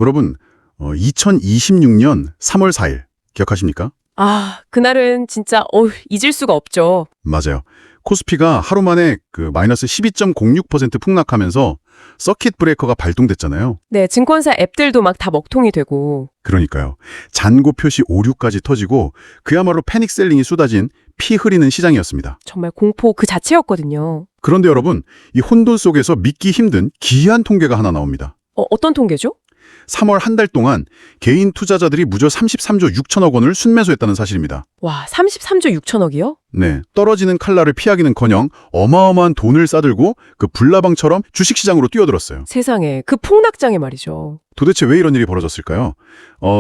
여러분, 2026년 3월 4일 기억하십니까? 아, 그날은 진짜 잊을 수가 없죠. 맞아요. 코스피가 하루 만에 마이너스 12.06% 폭락하면서 서킷 브레이커가 발동됐잖아요. 네, 증권사 앱들도 막 다 먹통이 되고. 그러니까요. 잔고 표시 오류까지 터지고 그야말로 패닉 셀링이 쏟아진 피 흐리는 시장이었습니다. 정말 공포 그 자체였거든요. 그런데 여러분, 이 혼돈 속에서 믿기 힘든 기이한 통계가 하나 나옵니다. 어떤 통계죠? 3월 한 달 동안 개인 투자자들이 무려 33조 6천억 원을 순매수했다는 사실입니다. 와, 33조 6천억이요? 네, 떨어지는 칼날을 피하기는커녕 어마어마한 돈을 싸들고 불나방처럼 주식시장으로 뛰어들었어요. 세상에, 그 폭락장에 말이죠. 도대체 왜 이런 일이 벌어졌을까요?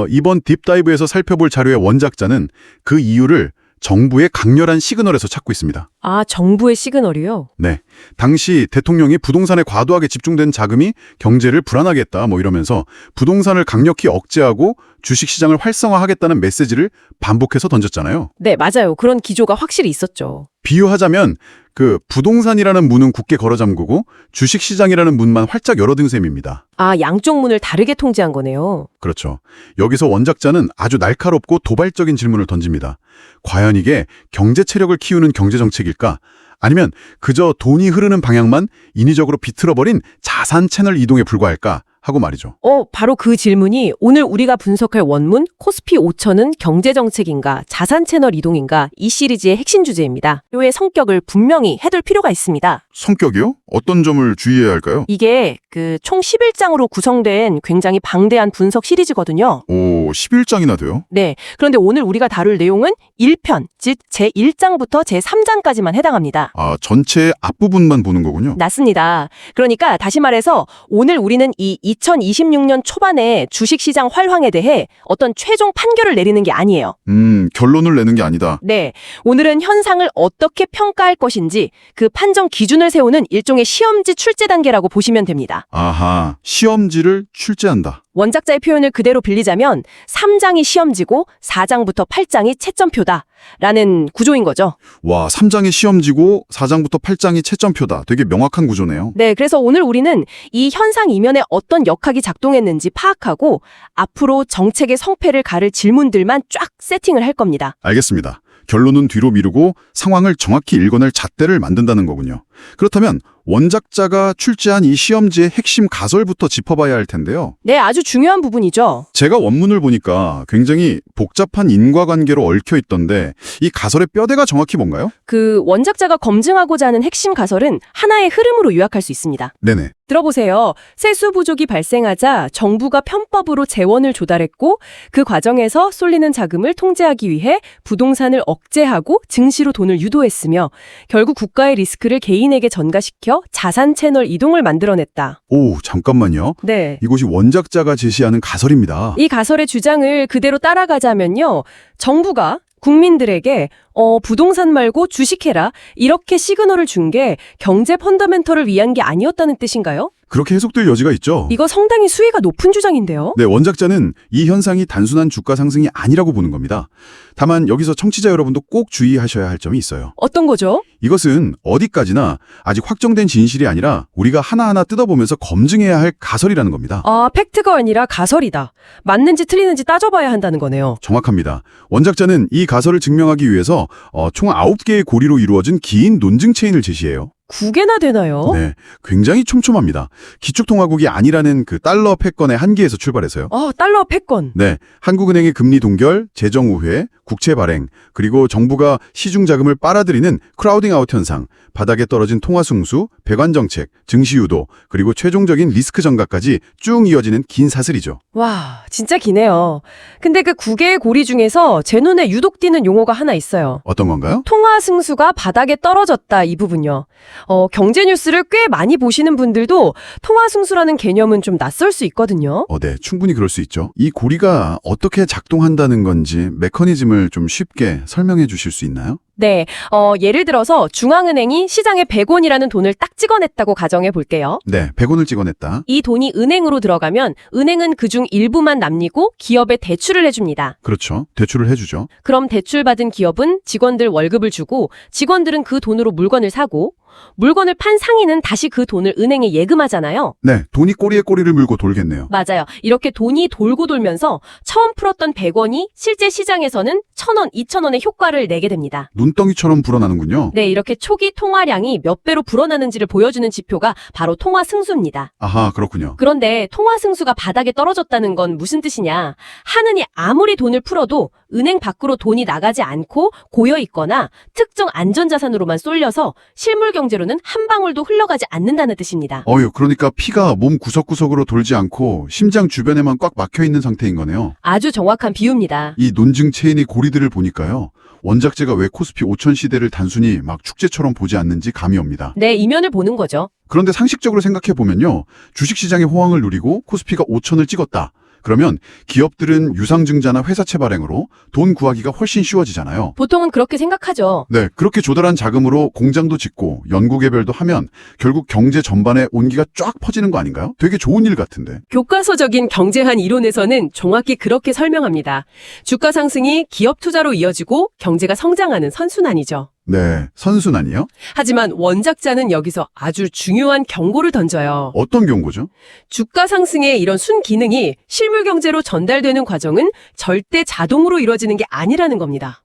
이번 딥다이브에서 살펴볼 자료의 원작자는 그 이유를 정부의 강렬한 시그널에서 찾고 있습니다. 아, 정부의 시그널이요? 네, 당시 대통령이 부동산에 과도하게 집중된 자금이 경제를 불안하게 했다 이러면서 부동산을 강력히 억제하고 주식시장을 활성화하겠다는 메시지를 반복해서 던졌잖아요. 네, 맞아요. 그런 기조가 확실히 있었죠. 비유하자면 부동산이라는 문은 굳게 걸어 잠그고 주식시장이라는 문만 활짝 열어둔 셈입니다. 아, 양쪽 문을 다르게 통제한 거네요. 그렇죠. 여기서 원작자는 아주 날카롭고 도발적인 질문을 던집니다. 과연 이게 경제 체력을 키우는 경제정책일까? 아니면 그저 돈이 흐르는 방향만 인위적으로 비틀어버린 자산 채널 이동에 불과할까? 하고 말이죠. 바로 그 질문이 오늘 우리가 분석할 원문 코스피 5천은 경제정책인가 자산 채널 이동인가 이 시리즈의 핵심 주제입니다. 요의 성격을 분명히 해둘 필요가 있습니다. 성격이요? 어떤 점을 주의해야 할까요? 이게 총 11장으로 구성된 굉장히 방대한 분석 시리즈거든요. 오, 11장이나 돼요? 네. 그런데 오늘 우리가 다룰 내용은 1편, 즉 제1장부터 제3장까지만 해당합니다. 아, 전체 앞부분만 보는 거군요. 맞습니다. 그러니까 다시 말해서 오늘 우리는 이 2026년 초반에 주식시장 활황에 대해 어떤 최종 판결을 내리는 게 아니에요. 결론을 내는 게 아니다. 네. 오늘은 현상을 어떻게 평가할 것인지 그 판정 기준을 세우는 일종의 시험지 출제 단계라고 보시면 됩니다. 아하, 시험지를 출제한다. 원작자의 표현을 그대로 빌리자면 3장이 시험지고 4장부터 8장이 채점표다 라는 구조인 거죠. 와, 3장이 시험지고 4장부터 8장이 채점표다. 되게 명확한 구조네요. 네, 그래서 오늘 우리는 이 현상 이면에 어떤 역학이 작동했는지 파악하고 앞으로 정책의 성패를 가를 질문들만 쫙 세팅을 할 겁니다. 알겠습니다. 결론은 뒤로 미루고 상황을 정확히 읽어낼 잣대를 만든다는 거군요. 그렇다면 원작자가 출제한 이 시험지의 핵심 가설부터 짚어봐야 할 텐데요. 네, 아주 중요한 부분이죠. 제가 원문을 보니까 굉장히 복잡한 인과관계로 얽혀 있던데 이 가설의 뼈대가 정확히 뭔가요? 그 원작자가 검증하고자 하는 핵심 가설은 하나의 흐름으로 요약할 수 있습니다. 네네. 들어보세요. 세수 부족이 발생하자 정부가 편법으로 재원을 조달했고 그 과정에서 쏠리는 자금을 통제하기 위해 부동산을 억제하고 증시로 돈을 유도했으며 결국 국가의 리스크를 개인에게 전가시켜 자산 채널 이동을 만들어냈다. 오, 잠깐만요. 네. 이곳이 원작자가 제시하는 가설입니다. 이 가설의 주장을 그대로 따라가자면요. 정부가 국민들에게 부동산 말고 주식해라 이렇게 시그널을 준 게 경제 펀더멘털을 위한 게 아니었다는 뜻인가요? 그렇게 해석될 여지가 있죠. 이거 상당히 수위가 높은 주장인데요. 네, 원작자는 이 현상이 단순한 주가 상승이 아니라고 보는 겁니다. 다만 여기서 청취자 여러분도 꼭 주의하셔야 할 점이 있어요. 어떤 거죠? 이것은 어디까지나 아직 확정된 진실이 아니라 우리가 하나하나 뜯어보면서 검증해야 할 가설이라는 겁니다. 아, 팩트가 아니라 가설이다. 맞는지 틀리는지 따져봐야 한다는 거네요. 정확합니다. 원작자는 이 가설을 증명하기 위해서 총 9개의 고리로 이루어진 긴 논증 체인을 제시해요. 9개나 되나요? 네, 굉장히 촘촘합니다. 기축통화국이 아니라는 달러 패권의 한계에서 출발해서요. 달러 패권. 네, 한국은행의 금리 동결, 재정 우회, 국채 발행, 그리고 정부가 시중 자금을 빨아들이는 크라우딩 아웃 현상, 바닥에 떨어진 통화 승수, 배관 정책, 증시 유도, 그리고 최종적인 리스크 전가까지 쭉 이어지는 긴 사슬이죠. 와, 진짜 기네요. 근데 그 9개의 고리 중에서 제 눈에 유독 띄는 용어가 하나 있어요. 어떤 건가요? 통화 승수가 바닥에 떨어졌다 이 부분요. 경제 뉴스를 꽤 많이 보시는 분들도 통화 승수라는 개념은 좀 낯설 수 있거든요. 네, 충분히 그럴 수 있죠. 이 고리가 어떻게 작동한다는 건지 메커니즘을 좀 쉽게 설명해 주실 수 있나요? 네, 예를 들어서 중앙은행이 시장에 100원이라는 돈을 딱 찍어냈다고 가정해 볼게요. 네, 100원을 찍어냈다. 이 돈이 은행으로 들어가면 은행은 그중 일부만 남기고 기업에 대출을 해줍니다. 그렇죠. 대출을 해주죠. 그럼 대출받은 기업은 직원들 월급을 주고 직원들은 그 돈으로 물건을 사고 물건을 판 상인은 다시 그 돈을 은행에 예금하잖아요. 네, 돈이 꼬리에 꼬리를 물고 돌겠네요. 맞아요. 이렇게 돈이 돌고 돌면서 처음 풀었던 100원이 실제 시장에서는 1,000원, 2,000원의 효과를 내게 됩니다. 눈덩이처럼 불어나는군요. 네, 이렇게 초기 통화량이 몇 배로 불어나는지를 보여주는 지표가 바로 통화 승수입니다. 아하, 그렇군요. 그런데 통화 승수가 바닥에 떨어졌다는 건 무슨 뜻이냐? 하느니 아무리 돈을 풀어도 은행 밖으로 돈이 나가지 않고 고여 있거나 특정 안전자산으로만 쏠려서 실물 경제로는 한 방울도 흘러가지 않는다는 뜻입니다. 그러니까 피가 몸 구석구석으로 돌지 않고 심장 주변에만 꽉 막혀 있는 상태인 거네요. 아주 정확한 비유입니다. 이 논증 체인의 고리들을 보니까요. 원작제가 왜 코스피 5000 시대를 단순히 막 축제처럼 보지 않는지 감이 옵니다. 네, 이면을 보는 거죠. 그런데 상식적으로 생각해 보면요. 주식시장의 호황을 누리고 코스피가 5000을 찍었다. 그러면 기업들은 유상증자나 회사채 발행으로 돈 구하기가 훨씬 쉬워지잖아요. 보통은 그렇게 생각하죠. 네, 그렇게 조달한 자금으로 공장도 짓고 연구개발도 하면 결국 경제 전반에 온기가 쫙 퍼지는 거 아닌가요? 되게 좋은 일 같은데. 교과서적인 경제학 이론에서는 정확히 그렇게 설명합니다. 주가 상승이 기업 투자로 이어지고 경제가 성장하는 선순환이죠. 네, 선순환이요? 하지만 원작자는 여기서 아주 중요한 경고를 던져요. 어떤 경고죠? 주가 상승의 이런 순기능이 실물 경제로 전달되는 과정은 절대 자동으로 이루어지는 게 아니라는 겁니다.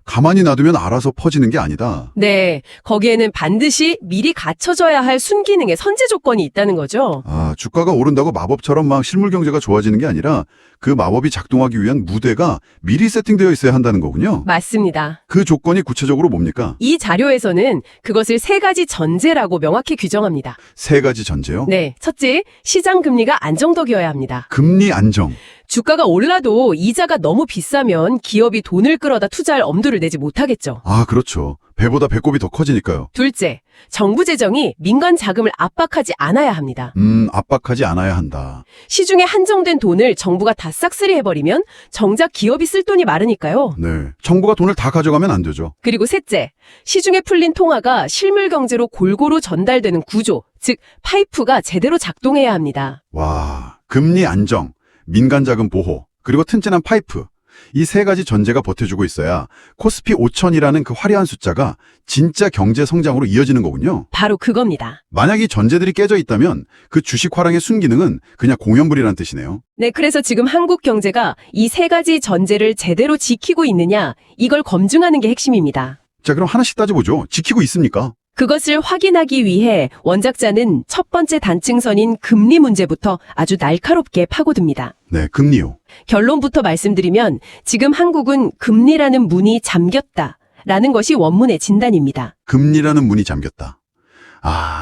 가만히 놔두면 알아서 퍼지는 게 아니다. 네, 거기에는 반드시 미리 갖춰져야 할 순기능의 선제 조건이 있다는 거죠. 주가가 오른다고 마법처럼 막 실물 경제가 좋아지는 게 아니라 그 마법이 작동하기 위한 무대가 미리 세팅되어 있어야 한다는 거군요. 맞습니다. 그 조건이 구체적으로 뭡니까? 이 자료에서는 그것을 세 가지 전제라고 명확히 규정합니다. 세 가지 전제요? 네, 첫째, 시장 금리가 안정적이어야 합니다. 금리 안정. 주가가 올라도 이자가 너무 비싸면 기업이 돈을 끌어다 투자할 엄두를 내지 못하겠죠. 그렇죠. 배보다 배꼽이 더 커지니까요. 둘째, 정부 재정이 민간 자금을 압박하지 않아야 합니다. 압박하지 않아야 한다. 시중에 한정된 돈을 정부가 다 싹쓸이 해버리면 정작 기업이 쓸 돈이 마르니까요. 네. 정부가 돈을 다 가져가면 안 되죠. 그리고 셋째, 시중에 풀린 통화가 실물 경제로 골고루 전달되는 구조, 즉 파이프가 제대로 작동해야 합니다. 와, 금리 안정, 민간 자금 보호, 그리고 튼튼한 파이프. 이 세 가지 전제가 버텨주고 있어야 코스피 5000이라는 그 화려한 숫자가 진짜 경제 성장으로 이어지는 거군요. 바로 그겁니다. 만약 이 전제들이 깨져 있다면 그 주식 화랑의 순기능은 그냥 공연불이란 뜻이네요. 네, 그래서 지금 한국 경제가 이 세 가지 전제를 제대로 지키고 있느냐, 이걸 검증하는 게 핵심입니다. 자, 그럼 하나씩 따져보죠. 지키고 있습니까? 그것을 확인하기 위해 원작자는 첫 번째 단층선인 금리 문제부터 아주 날카롭게 파고듭니다. 네, 금리요. 결론부터 말씀드리면 지금 한국은 금리라는 문이 잠겼다라는 것이 원문의 진단입니다. 금리라는 문이 잠겼다.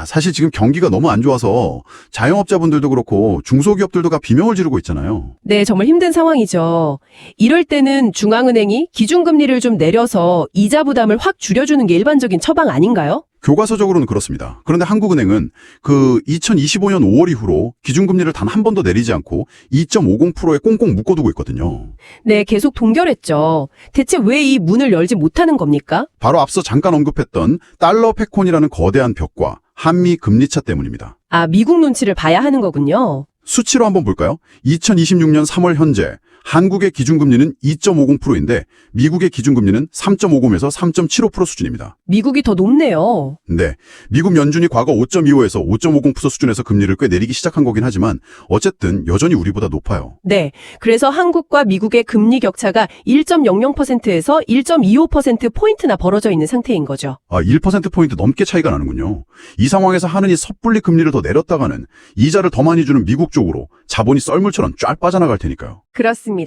사실 지금 경기가 너무 안 좋아서 자영업자분들도 그렇고 중소기업들도 다 비명을 지르고 있잖아요. 네, 정말 힘든 상황이죠. 이럴 때는 중앙은행이 기준금리를 좀 내려서 이자 부담을 확 줄여주는 게 일반적인 처방 아닌가요? 교과서적으로는 그렇습니다. 그런데 한국은행은 그 2025년 5월 이후로 기준금리를 단 한 번도 내리지 않고 2.50%에 꽁꽁 묶어두고 있거든요. 네, 계속 동결했죠. 대체 왜 이 문을 열지 못하는 겁니까? 바로 앞서 잠깐 언급했던 달러 패권이라는 거대한 벽과 한미 금리차 때문입니다. 미국 눈치를 봐야 하는 거군요. 수치로 한번 볼까요? 2026년 3월 현재 한국의 기준금리는 2.50%인데 미국의 기준금리는 3.50에서 3.75% 수준입니다. 미국이 더 높네요. 네, 미국 연준이 과거 5.25에서 5.50% 수준에서 금리를 꽤 내리기 시작한 거긴 하지만 어쨌든 여전히 우리보다 높아요. 네, 그래서 한국과 미국의 금리 격차가 1.00%에서 1.25%포인트나 벌어져 있는 상태인 거죠. 1%포인트 넘게 차이가 나는군요. 이 상황에서 하느니 섣불리 금리를 더 내렸다가는 이자를 더 많이 주는 미국 쪽으로 자본이 썰물처럼 쫙 빠져나갈 테니까요. 그렇습니다.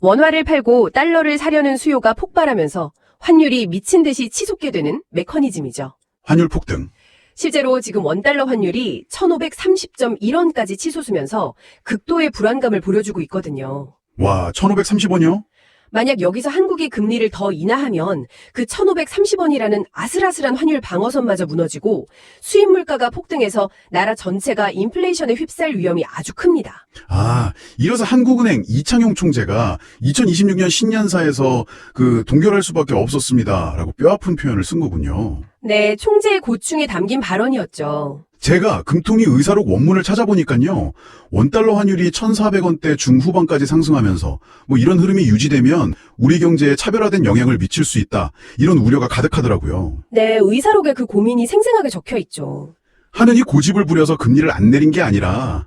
원화를 팔고 달러를 사려는 수요가 폭발하면서 환율이 미친 듯이 치솟게 되는 메커니즘이죠. 환율 폭등. 실제로 지금 원달러 환율이 1530.1원까지 치솟으면서 극도의 불안감을 보여주고 있거든요. 와, 1530원이요? 만약 여기서 한국이 금리를 더 인하하면 그 1,530원이라는 아슬아슬한 환율 방어선마저 무너지고 수입 물가가 폭등해서 나라 전체가 인플레이션에 휩싸일 위험이 아주 큽니다. 이래서 한국은행 이창용 총재가 2026년 신년사에서 동결할 수밖에 없었습니다라고 뼈아픈 표현을 쓴 거군요. 네, 총재의 고충이 담긴 발언이었죠. 제가 금통위 의사록 원문을 찾아보니까요. 원달러 환율이 1,400원대 중후반까지 상승하면서 이런 흐름이 유지되면 우리 경제에 차별화된 영향을 미칠 수 있다. 이런 우려가 가득하더라고요. 네, 의사록에 그 고민이 생생하게 적혀 있죠. 하느니 고집을 부려서 금리를 안 내린 게 아니라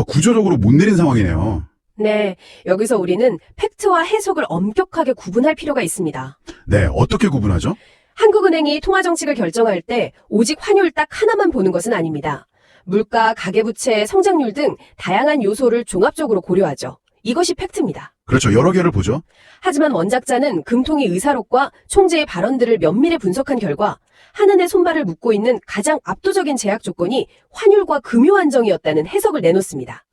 구조적으로 못 내린 상황이네요. 네, 여기서 우리는 팩트와 해석을 엄격하게 구분할 필요가 있습니다. 네, 어떻게 구분하죠? 한국은행이 통화정책을 결정할 때 오직 환율 딱 하나만 보는 것은 아닙니다. 물가, 가계부채, 성장률 등 다양한 요소를 종합적으로 고려하죠. 이것이 팩트입니다. 그렇죠. 여러 개를 보죠. 하지만 원작자는 금통위 의사록과 총재의 발언들을 면밀히 분석한 결과 한은의 손발을 묶고 있는 가장 압도적인 제약 조건이 환율과 금융 안정이었다는 해석을 내놓습니다.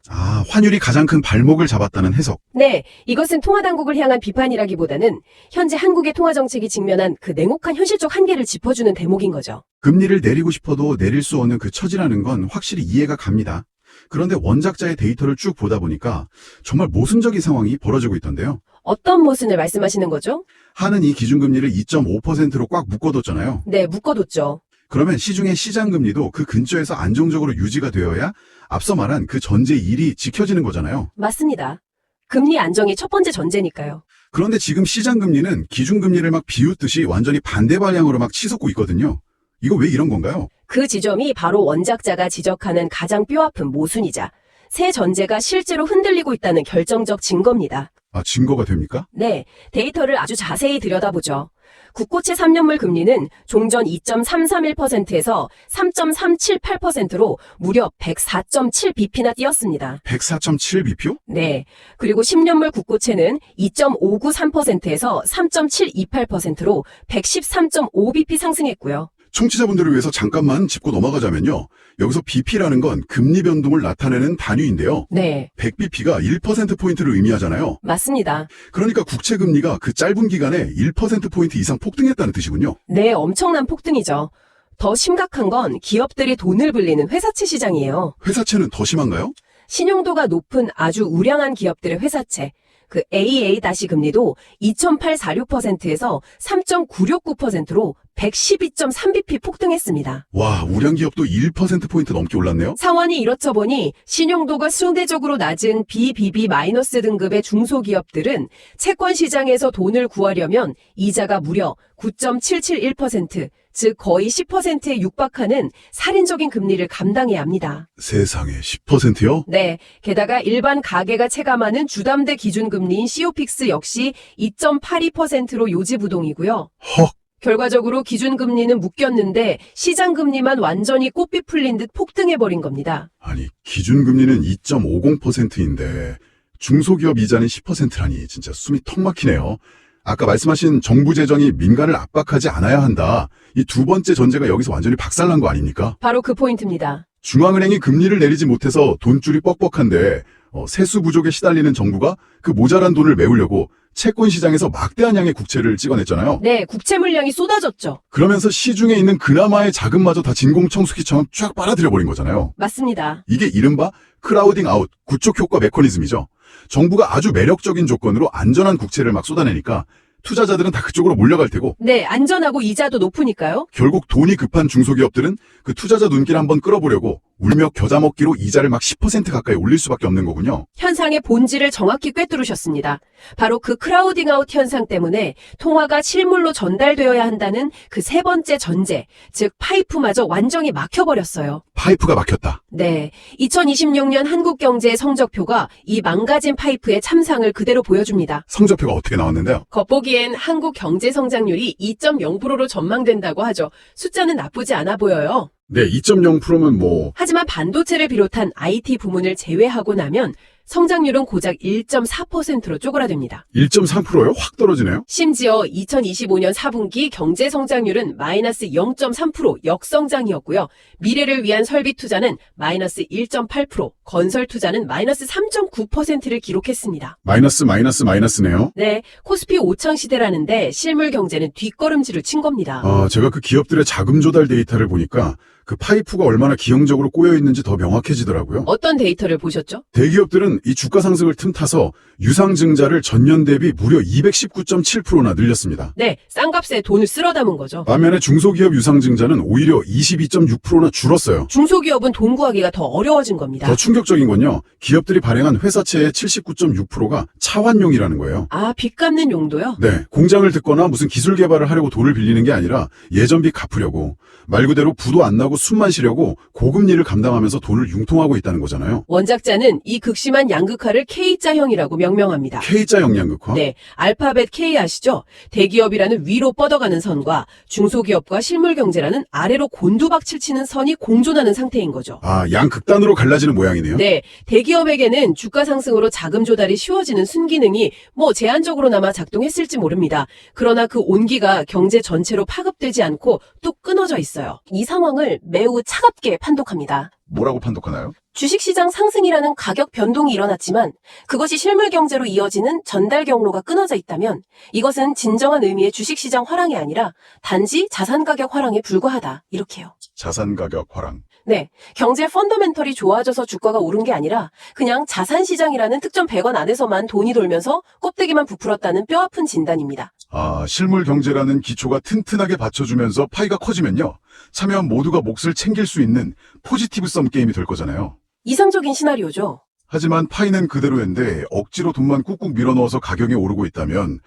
환율이 가장 큰 발목을 잡았다는 해석. 네, 이것은 통화당국을 향한 비판이라기보다는 현재 한국의 통화정책이 직면한 그 냉혹한 현실적 한계를 짚어주는 대목인 거죠. 금리를 내리고 싶어도 내릴 수 없는 그 처지라는 건 확실히 이해가 갑니다. 그런데 원작자의 데이터를 쭉 보다 보니까 정말 모순적인 상황이 벌어지고 있던데요. 어떤 모순을 말씀하시는 거죠? 한은이 기준금리를 2.5%로 꽉 묶어뒀잖아요. 네, 묶어뒀죠. 그러면 시중의 시장금리도 그 근처에서 안정적으로 유지가 되어야 앞서 말한 그 전제 1이 지켜지는 거잖아요. 맞습니다. 금리 안정이 첫 번째 전제니까요. 그런데 지금 시장금리는 기준금리를 막 비웃듯이 완전히 반대 방향으로 막 치솟고 있거든요. 이거 왜 이런 건가요? 그 지점이 바로 원작자가 지적하는 가장 뼈아픈 모순이자 새 전제가 실제로 흔들리고 있다는 결정적 증거입니다. 증거가 됩니까? 네, 데이터를 아주 자세히 들여다보죠. 국고채 3년물 금리는 종전 2.331%에서 3.378%로 무려 104.7bp나 뛰었습니다. 104.7bp? 네, 그리고 10년물 국고채는 2.593%에서 3.728%로 113.5bp 상승했고요. 청취자분들을 위해서 잠깐만 짚고 넘어가자면요. 여기서 BP라는 건 금리 변동을 나타내는 단위인데요. 네, 100bp가 1%포인트를 의미하잖아요. 맞습니다. 그러니까 국채금리가 그 짧은 기간에 1%포인트 이상 폭등했다는 뜻이군요. 네, 엄청난 폭등이죠. 더 심각한 건 기업들이 돈을 불리는 회사채 시장이에요. 회사채는 더 심한가요? 신용도가 높은 아주 우량한 기업들의 회사채, 그 AA-금리도 2.846%에서 3.969%로 112.3bp 폭등했습니다. 와, 우량기업도 1%포인트 넘게 올랐네요? 상황이 이렇죠 보니 신용도가 상대적으로 낮은 BBB- 등급의 중소기업들은 채권 시장에서 돈을 구하려면 이자가 무려 9.771%, 즉 거의 10%에 육박하는 살인적인 금리를 감당해야 합니다. 세상에 10%요? 네, 게다가 일반 가계가 체감하는 주담대 기준금리인 COPIX 역시 2.82%로 요지부동이고요. 헉, 결과적으로 기준금리는 묶였는데 시장금리만 완전히 꽃비 풀린 듯 폭등해버린 겁니다. 아니 기준금리는 2.50%인데 중소기업 이자는 10%라니 진짜 숨이 턱 막히네요. 아까 말씀하신 정부 재정이 민간을 압박하지 않아야 한다. 이 두 번째 전제가 여기서 완전히 박살난 거 아닙니까? 바로 그 포인트입니다. 중앙은행이 금리를 내리지 못해서 돈줄이 뻑뻑한데 세수 부족에 시달리는 정부가 그 모자란 돈을 메우려고 채권 시장에서 막대한 양의 국채를 찍어냈잖아요. 네, 국채 물량이 쏟아졌죠. 그러면서 시중에 있는 그나마의 자금마저 다 진공청소기처럼 쫙 빨아들여버린 거잖아요. 맞습니다. 이게 이른바 크라우딩 아웃, 구축 효과 메커니즘이죠. 정부가 아주 매력적인 조건으로 안전한 국채를 막 쏟아내니까 투자자들은 다 그쪽으로 몰려갈 테고 네, 안전하고 이자도 높으니까요. 결국 돈이 급한 중소기업들은 그 투자자 눈길 한번 끌어보려고 울며 겨자 먹기로 이자를 막 10% 가까이 올릴 수밖에 없는 거군요. 현상의 본질을 정확히 꿰뚫으셨습니다. 바로 그 크라우딩 아웃 현상 때문에 통화가 실물로 전달되어야 한다는 그 세 번째 전제, 즉 파이프마저 완전히 막혀버렸어요. 파이프가 막혔다. 네, 2026년 한국 경제의 성적표가 이 망가진 파이프의 참상을 그대로 보여줍니다. 성적표가 어떻게 나왔는데요? 겉보기엔 한국 경제 성장률이 2.0%로 전망된다고 하죠. 숫자는 나쁘지 않아 보여요. 네, 2.0%면 하지만 반도체를 비롯한 IT 부문을 제외하고 나면 성장률은 고작 1.4%로 쪼그라듭니다. 1.3%요? 확 떨어지네요. 심지어 2025년 4분기 경제 성장률은 마이너스 0.3% 역성장이었고요. 미래를 위한 설비 투자는 마이너스 1.8%, 건설 투자는 마이너스 3.9%를 기록했습니다. 마이너스네요. 네, 코스피 5천 시대라는데 실물 경제는 뒷걸음질을 친 겁니다. 제가 그 기업들의 자금 조달 데이터를 보니까 그 파이프가 얼마나 기형적으로 꼬여 있는지 더 명확해지더라고요. 어떤 데이터를 보셨죠? 대기업들은 이 주가 상승을 틈타서 유상증자를 전년 대비 무려 219.7%나 늘렸습니다. 네, 싼 값에 돈을 쓸어 담은 거죠. 반면에 중소기업 유상증자는 오히려 22.6%나 줄었어요. 중소기업은 돈 구하기가 더 어려워진 겁니다. 더 충격적인 건요. 기업들이 발행한 회사채의 79.6%가 차환용이라는 거예요. 아, 빚 갚는 용도요? 네, 공장을 듣거나 무슨 기술 개발을 하려고 돈을 빌리는 게 아니라 예전비 갚으려고, 말 그대로 부도 안 나고 숨만 쉬려고 고금리를 감당하면서 돈을 융통하고 있다는 거잖아요. 원작자는 이 극심한 양극화를 K자형이라고 명명합니다. K자 영양극화? 네, 알파벳 K 아시죠? 대기업이라는 위로 뻗어가는 선과 중소기업과 실물경제라는 아래로 곤두박질 치는 선이 공존하는 상태인 거죠. 양극단으로 갈라지는 모양이네요. 네, 대기업에게는 주가 상승으로 자금 조달이 쉬워지는 순기능이 제한적으로나마 작동했을지 모릅니다. 그러나 그 온기가 경제 전체로 파급되지 않고 뚝 끊어져 있어요. 이 상황을 매우 차갑게 판독합니다. 뭐라고 판독하나요? 주식시장 상승이라는 가격 변동이 일어났지만 그것이 실물 경제로 이어지는 전달 경로가 끊어져 있다면 이것은 진정한 의미의 주식시장 화랑이 아니라 단지 자산 가격 화랑에 불과하다. 이렇게요. 자산 가격 화랑. 네, 경제 펀더멘털이 좋아져서 주가가 오른 게 아니라 그냥 자산시장이라는 특정 배관 안에서만 돈이 돌면서 껍데기만 부풀었다는 뼈아픈 진단입니다. 실물 경제라는 기초가 튼튼하게 받쳐주면서 파이가 커지면요. 참여한 모두가 몫을 챙길 수 있는 포지티브 썸 게임이 될 거잖아요. 이상적인 시나리오죠. 하지만 파이는 그대로인데 억지로 돈만 꾹꾹 밀어넣어서 가격이 오르고 있다면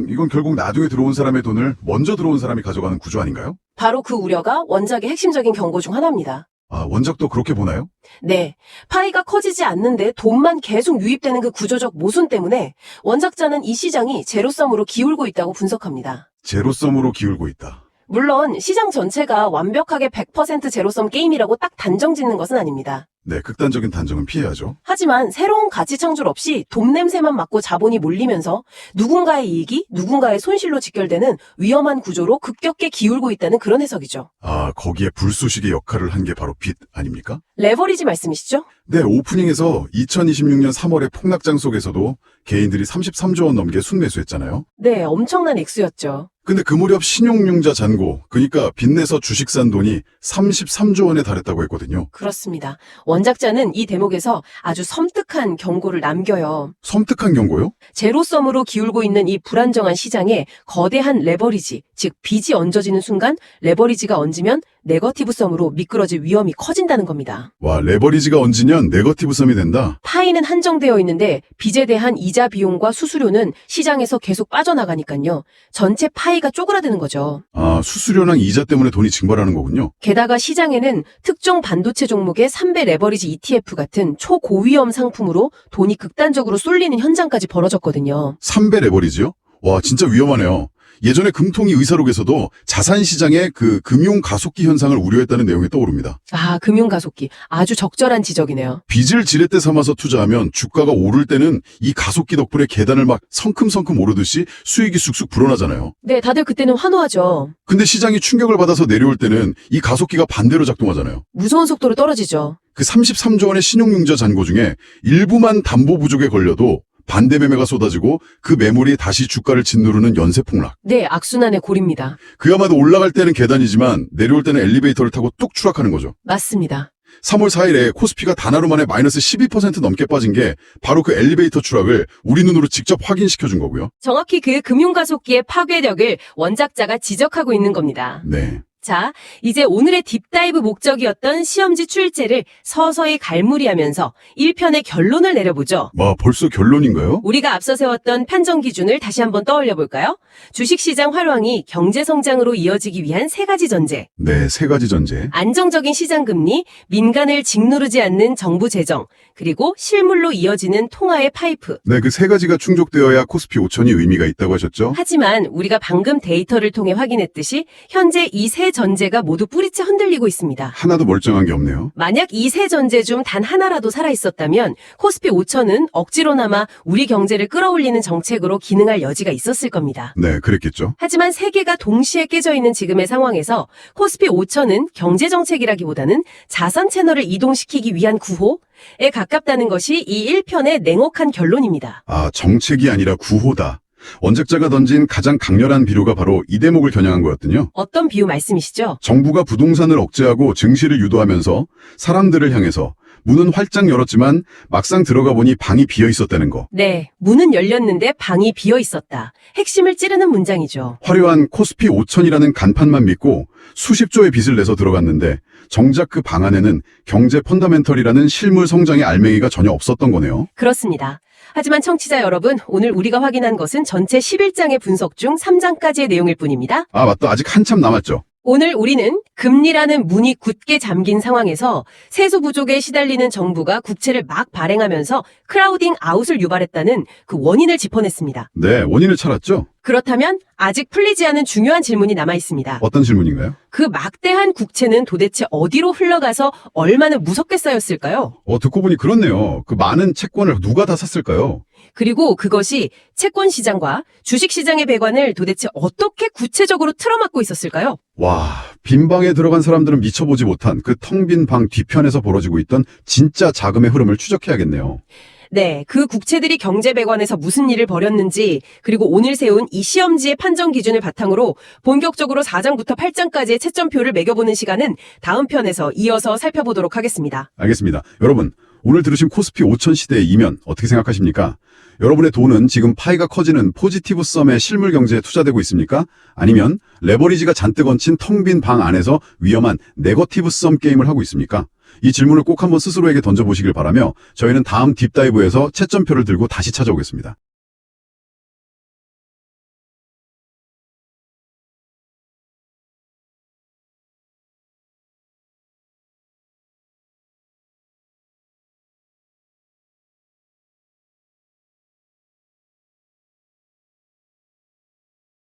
이건 결국 나중에 들어온 사람의 돈을 먼저 들어온 사람이 가져가는 구조 아닌가요? 바로 그 우려가 원작의 핵심적인 경고 중 하나입니다. 원작도 그렇게 보나요? 네, 파이가 커지지 않는데 돈만 계속 유입되는 그 구조적 모순 때문에 원작자는 이 시장이 제로섬으로 기울고 있다고 분석합니다. 제로섬으로 기울고 있다. 물론 시장 전체가 완벽하게 100% 제로섬 게임이라고 딱 단정 짓는 것은 아닙니다. 네, 극단적인 단정은 피해야죠. 하지만 새로운 가치 창출 없이 돈 냄새만 맡고 자본이 몰리면서 누군가의 이익이 누군가의 손실로 직결되는 위험한 구조로 급격하게 기울고 있다는 그런 해석이죠. 거기에 불쏘시개 역할을 한 게 바로 빚 아닙니까? 레버리지 말씀이시죠? 네, 오프닝에서 2026년 3월의 폭락장 속에서도 개인들이 33조 원 넘게 순매수했잖아요. 네, 엄청난 액수였죠. 근데 그 무렵 신용융자 잔고, 그러니까 빚내서 주식 산 돈이 33조 원에 달했다고 했거든요. 그렇습니다. 원작자는 이 대목에서 아주 섬뜩한 경고를 남겨요. 섬뜩한 경고요? 제로섬으로 기울고 있는 이 불안정한 시장에 거대한 레버리지, 즉 빚이 얹어지는 순간 레버리지가 얹으면 네거티브 썸으로 미끄러질 위험이 커진다는 겁니다. 와, 레버리지가 얹으면 네거티브 썸이 된다? 파이는 한정되어 있는데 빚에 대한 이자 비용과 수수료는 시장에서 계속 빠져나가니까요. 전체 파이가 쪼그라드는 거죠. 수수료랑 이자 때문에 돈이 증발하는 거군요. 게다가 시장에는 특정 반도체 종목의 3배 레버리지 ETF 같은 초고위험 상품으로 돈이 극단적으로 쏠리는 현장까지 벌어졌거든요. 3배 레버리지요? 와, 진짜 위험하네요. 예전에 금통위 의사록에서도 자산시장의 그 금융 가속기 현상을 우려했다는 내용이 떠오릅니다. 금융 가속기. 아주 적절한 지적이네요. 빚을 지렛대 삼아서 투자하면 주가가 오를 때는 이 가속기 덕분에 계단을 막 성큼성큼 오르듯이 수익이 쑥쑥 불어나잖아요. 네, 다들 그때는 환호하죠. 근데 시장이 충격을 받아서 내려올 때는 이 가속기가 반대로 작동하잖아요. 무서운 속도로 떨어지죠. 그 33조 원의 신용융자 잔고 중에 일부만 담보 부족에 걸려도 반대 매매가 쏟아지고 그 매물이 다시 주가를 짓누르는 연쇄폭락. 네, 악순환의 고리입니다. 그야말로 올라갈 때는 계단이지만 내려올 때는 엘리베이터를 타고 뚝 추락하는 거죠. 맞습니다. 3월 4일에 코스피가 단 하루 만에 마이너스 12% 넘게 빠진 게 바로 그 엘리베이터 추락을 우리 눈으로 직접 확인시켜 준 거고요. 정확히 그 금융 가속기의 파괴력을 원작자가 지적하고 있는 겁니다. 네. 자, 이제 오늘의 딥다이브 목적이었던 시험지 출제를 서서히 갈무리하면서 1편의 결론을 내려보죠. 벌써 결론인가요? 우리가 앞서 세웠던 판정 기준을 다시 한번 떠올려 볼까요? 주식시장 활황이 경제성장으로 이어지기 위한 세 가지 전제. 네, 세 가지 전제. 안정적인 시장금리, 민간을 짓누르지 않는 정부 재정, 그리고 실물로 이어지는 통화의 파이프. 네, 그 세 가지가 충족되어야 코스피 5천이 의미가 있다고 하셨죠? 하지만 우리가 방금 데이터를 통해 확인했듯이 현재 이 세 전제가 모두 뿌리째 흔들리고 있습니다. 하나도 멀쩡한 게 없네요. 만약 이 세 전제 중 단 하나라도 살아있었다면 코스피 5천은 억지로나마 우리 경제를 끌어올리는 정책으로 기능할 여지가 있었을 겁니다. 네, 그랬겠죠. 하지만 세 개가 동시에 깨져 있는 지금의 상황에서 코스피 5천은 경제 정책이라기보다는 자산 채널을 이동시키기 위한 구호에 가깝다는 것이 이 1편의 냉혹한 결론입니다. 아, 정책이 아니라 구호다. 원작자가 던진 가장 강렬한 비료가 바로 이 대목을 겨냥한 거였군요. 어떤 비유 말씀이시죠? 정부가 부동산을 억제하고 증시를 유도하면서 사람들을 향해서 문은 활짝 열었지만 막상 들어가 보니 방이 비어 있었다는 거. 네, 문은 열렸는데 방이 비어 있었다. 핵심을 찌르는 문장이죠. 화려한 코스피 5천이라는 간판만 믿고 수십 조의 빚을 내서 들어갔는데 정작 그 방 안에는 경제 펀더멘털이라는 실물 성장의 알맹이가 전혀 없었던 거네요. 그렇습니다. 하지만 청취자 여러분, 오늘 우리가 확인한 것은 전체 11장의 분석 중 3장까지의 내용일 뿐입니다. 아, 맞다. 아직 한참 남았죠. 오늘 우리는 금리라는 문이 굳게 잠긴 상황에서 세수 부족에 시달리는 정부가 국채를 막 발행하면서 크라우딩 아웃을 유발했다는 그 원인을 짚어냈습니다. 네, 원인을 찾았죠. 그렇다면 아직 풀리지 않은 중요한 질문이 남아 있습니다. 어떤 질문인가요? 그 막대한 국채는 도대체 어디로 흘러가서 얼마나 무섭게 쌓였을까요? 듣고 보니 그렇네요. 그 많은 채권을 누가 다 샀을까요? 그리고 그것이 채권 시장과 주식 시장의 배관을 도대체 어떻게 구체적으로 틀어막고 있었을까요? 와, 빈 방에 들어간 사람들은 미쳐보지 못한 그 텅 빈 방 뒤편에서 벌어지고 있던 진짜 자금의 흐름을 추적해야겠네요. 네, 그 국채들이 경제 배관에서 무슨 일을 벌였는지, 그리고 오늘 세운 이 시험지의 판정 기준을 바탕으로 본격적으로 4장부터 8장까지의 채점표를 매겨보는 시간은 다음 편에서 이어서 살펴보도록 하겠습니다. 알겠습니다. 여러분, 오늘 들으신 코스피 5천 시대의 이면 어떻게 생각하십니까? 여러분의 돈은 지금 파이가 커지는 포지티브 썸의 실물 경제에 투자되고 있습니까? 아니면 레버리지가 잔뜩 얹힌 텅 빈 방 안에서 위험한 네거티브 썸 게임을 하고 있습니까? 이 질문을 꼭 한번 스스로에게 던져보시길 바라며 저희는 다음 딥다이브에서 채점표를 들고 다시 찾아오겠습니다.